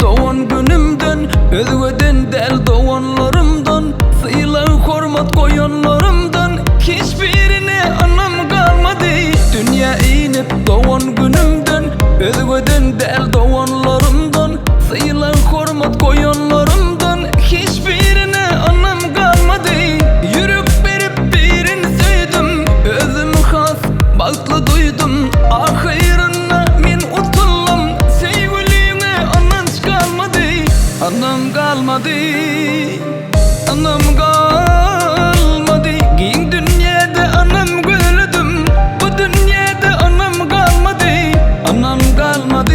doğan günümden, özgöden del doğanlarımdan, sıyla hormat koyanlarımdan hiçbirine anam kalmadı. Dünya inip doğan günümden, özgöden del doğanlarımdan, sıyla hormat koyanlarımdan hiçbirine anam kalmadı. Yürük verip birini söyledim, özüm has bağlı duydum. Ahirine men utuldum, sevgilime ananç kalmadı. Anam kalmadı, anam kalmadı. Giyin dünyada anam güldüm, bu dünyada anam kalmadı. Anam kalmadı,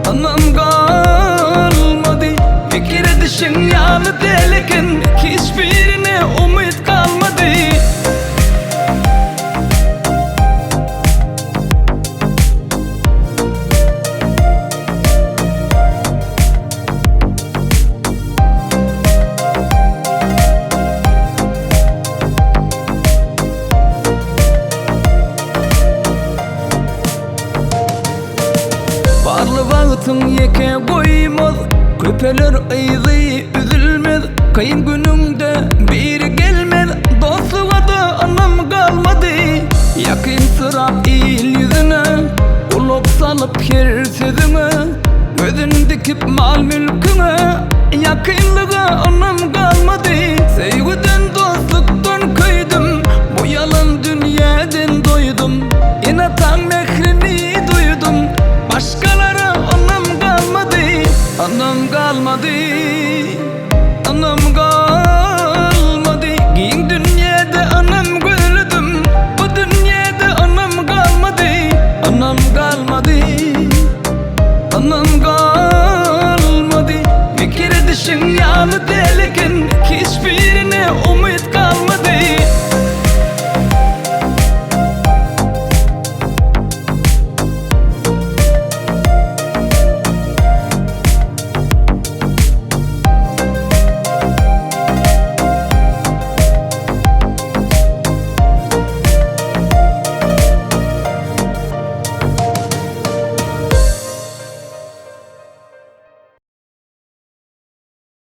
anam kalmadı. Fikir edişin yalı deliken, hiçbirine umut kalmadı. Barlı vaqtın yeke koymaz, köpeler ayzi üzülmez. Kayın gününde biri gelmez, dostluğa da anam kalmadı. Yakın sırap il yüzüne, uluk salıp her sözüne, gözün dikip mal mülküne, yakınlığa anam kalmadı. Sevgiden dostluktan